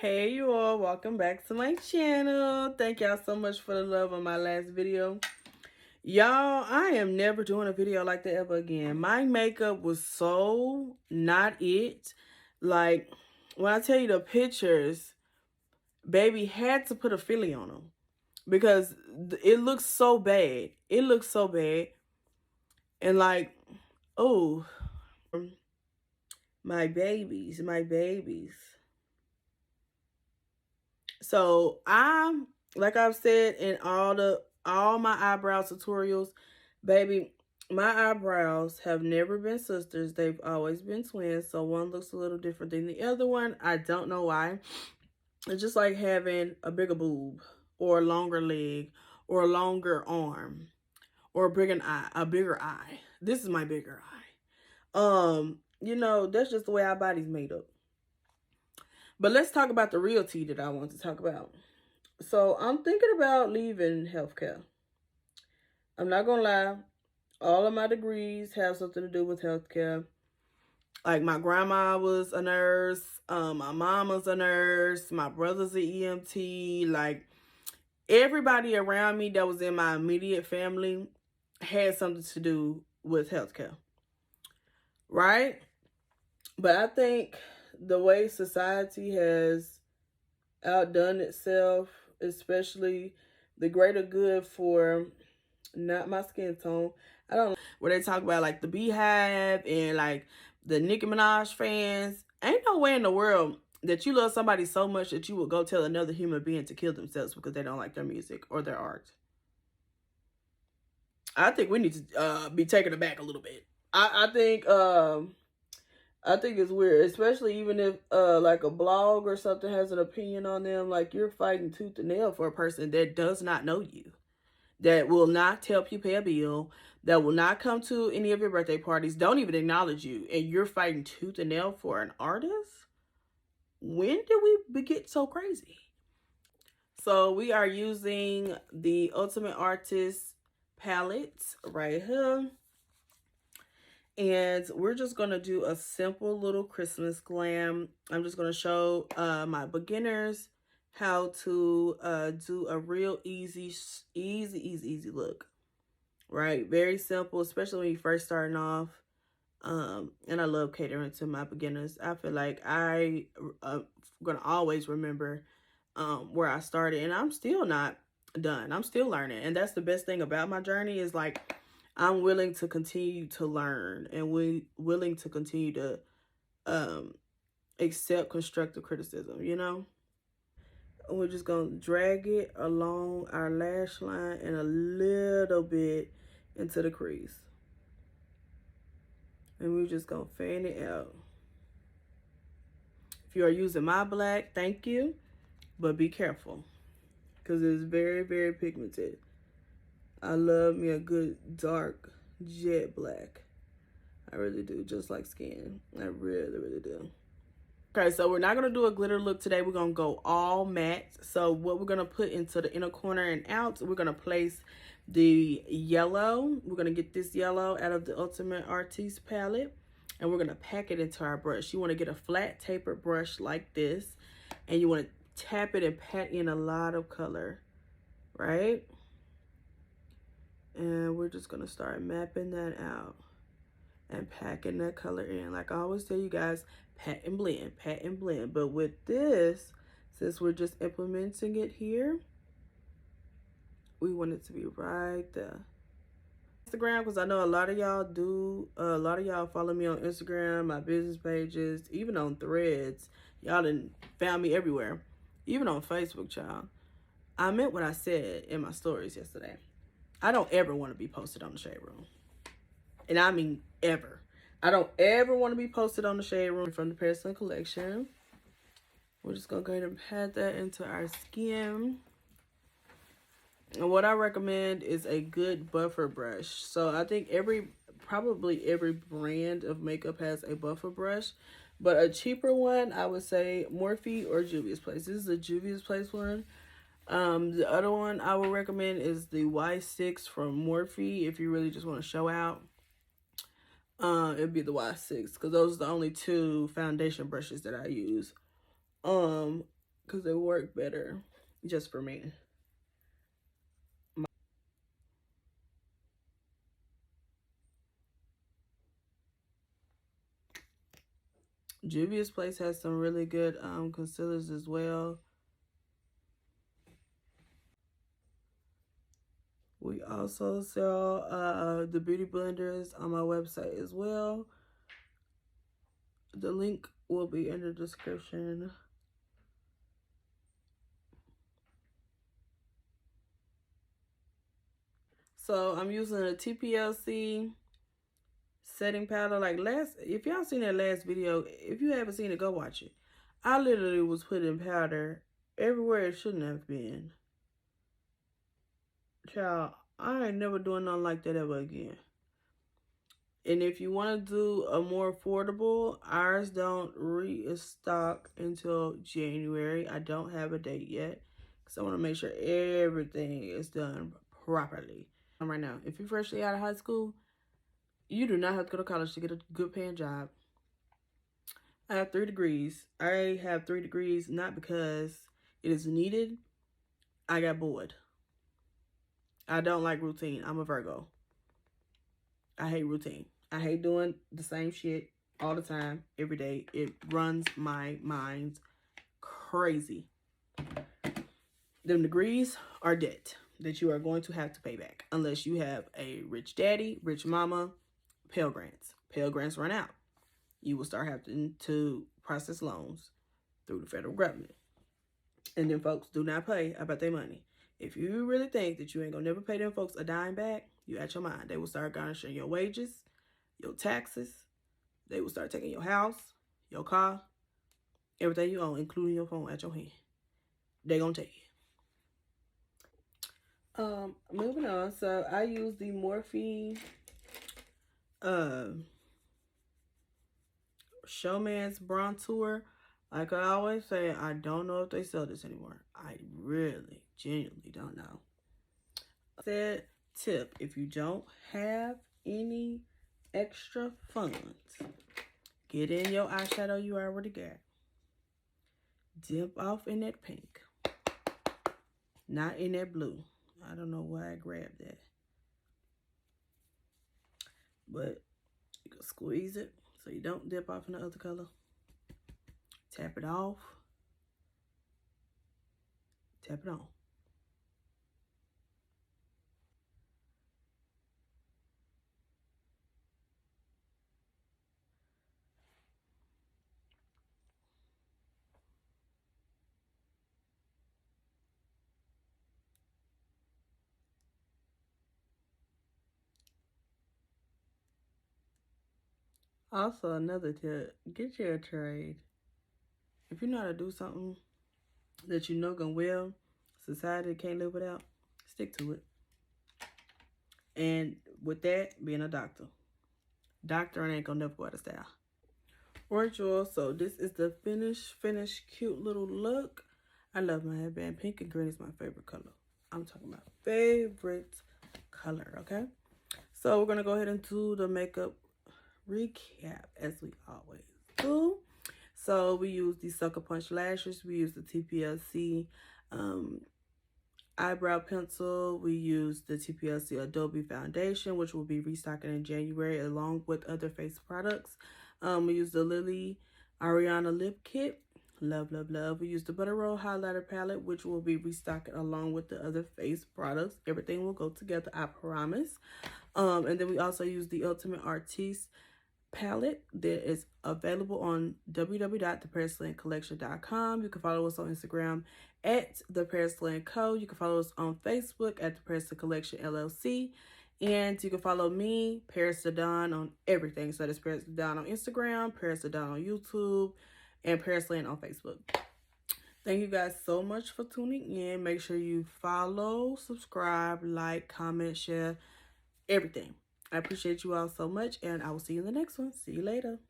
Hey you all, welcome back to my channel. Thank y'all so much for the love on my last video. Y'all, I am never doing a video like that ever again. My makeup was so not it. Like, when I tell you the pictures, baby had to put a filly on them. Because it looks so bad. It looks so bad. And like, oh, my babies, my babies. So like I've said in all my eyebrow tutorials, baby, my eyebrows have never been sisters. They've always been twins. So one looks a little different than the other one. I don't know why. It's just like having a bigger boob or a longer leg or a longer arm or a bigger eye. This is my bigger eye. That's just the way our body's made up. But let's talk about the real tea that I want to talk about. So I'm thinking about leaving healthcare. I'm not gonna lie. All of my degrees have something to do with healthcare. Like my grandma was a nurse, my mom was a nurse, my brother's an EMT. Like everybody around me that was in my immediate family had something to do with healthcare, right? But I think the way society has outdone itself, especially the greater good for not my skin tone. I don't know where they talk about like the Beehive and like the Nicki Minaj fans. Ain't no way in the world that you love somebody so much that you would go tell another human being to kill themselves because they don't like their music or their art. I think we need to be taken aback a little bit. I think it's weird, especially even if like a blog or something has an opinion on them. Like you're fighting tooth and nail for a person that does not know you, that will not help you pay a bill, that will not come to any of your birthday parties, don't even acknowledge you, and you're fighting tooth and nail for an artist? When did we get so crazy? So we are using the Ultimate Artist palette right here. And we're just going to do a simple little Christmas glam. I'm just going to show my beginners how to do a real easy look. Right? Very simple, especially when you're first starting off. And I love catering to my beginners. I feel like I going to always remember where I started. And I'm still not done. I'm still learning. And that's the best thing about my journey is like, I'm willing to continue to learn and willing to continue to accept constructive criticism, you know? And we're just going to drag it along our lash line and a little bit into the crease. And we're just going to fan it out. If you are using my black, thank you. But be careful. Because it's very, very pigmented. I love me a good dark jet black. I really do, just like skin. I really, really do. Okay, so we're not going to do a glitter look today. We're going to go all matte. So what we're going to put into the inner corner and out, we're going to place the yellow. We're going to get this yellow out of the Ultimate Artiste palette. And we're going to pack it into our brush. You want to get a flat tapered brush like this. And you want to tap it and pat in a lot of color. Right? And we're just going to start mapping that out. And packing that color in. Like I always tell you guys, pat and blend, pat and blend. But with this, since we're just implementing it here, we want it to be right there. Instagram, because I know a lot of y'all follow me on Instagram, my business pages, even on Threads. Y'all done found me everywhere. Even on Facebook, child. I meant what I said in my stories yesterday. I don't ever want to be posted on the Shade Room. And I mean ever. I don't ever want to be posted on the Shade Room from the Pearson collection. We're just going to go ahead and pat that into our skin. And what I recommend is a good buffer brush. So I think probably every brand of makeup has a buffer brush. But a cheaper one, I would say Morphe or Juvia's Place. This is a Juvia's Place one. The other one I would recommend is the Y6 from Morphe if you really just want to show out. It'd be the Y6 because those are the only two foundation brushes that I use. because they work better just for me. Juvia's Place has some really good concealers as well. We also sell the beauty blenders on my website as well. The link will be in the description. So I'm using a TPLC setting powder. Like if y'all seen that last video, if you haven't seen it, go watch it. I literally was putting powder everywhere it shouldn't have been. Child, I ain't never doing nothing like that ever again. And if you want to do a more affordable, ours don't restock until January. I don't have a date yet because I want to make sure everything is done properly. Right now, if you're freshly out of high school, you do not have to go to college to get a good paying job. I have 3 degrees. I have 3 degrees not because it is needed. I got bored. I don't like routine. I'm a Virgo. I hate routine. I hate doing the same shit all the time, every day. It runs my mind crazy. Them degrees are debt that you are going to have to pay back unless you have a rich daddy, rich mama, Pell Grants. Pell Grants run out. You will start having to process loans through the federal government. And then folks do not pay about their money. If you really think that you ain't gonna never pay them folks a dime back, you out your mind. They will start garnishing your wages, your taxes. They will start taking your house, your car, everything you own, including your phone at your hand. They gonna take it. Moving on. So I use the Morphe Showman's Bronzer. Like I always say, I don't know if they sell this anymore. I really, genuinely don't know. Said tip, if you don't have any extra funds, get in your eyeshadow you already got. Dip off in that pink. Not in that blue. I don't know why I grabbed that. But you can squeeze it so you don't dip off in the other color. Tap it off. Tap it on. Also, another tip, get you a trade. If you know how to do something that you know going well, society can't live without, stick to it. And with that, being a doctor. Doctoring ain't gonna never go out of style. Alright, y'all, so this is the finished cute little look. I love my headband. Pink and green is my favorite color. I'm talking about favorite color, okay? So we're gonna go ahead and do the makeup recap as we always do. So we use the Sucker Punch lashes. We use the TPLC eyebrow pencil. We use the TPLC Adobe foundation, which will be restocking in January along with other face products. We use the Lily Ariana lip kit. Love, love, love. We use the Butter Roll highlighter palette, which will be restocking along with the other face products. Everything will go together, I promise. And then we also use the Ultimate Artiste palette that is available on www.theparislynncollection.com. You can follow us on Instagram at The Paris Lynn Co. You can follow us on Facebook at The Paris Lynn Collection LLC. And you can follow me, Paris the Don, on everything. So that's Paris the Don on Instagram, Paris the Don on YouTube, and Paris Lynn on Facebook. Thank you guys so much for tuning in. Make sure you follow, subscribe, like, comment, share, everything. I appreciate you all so much, and I will see you in the next one. See you later.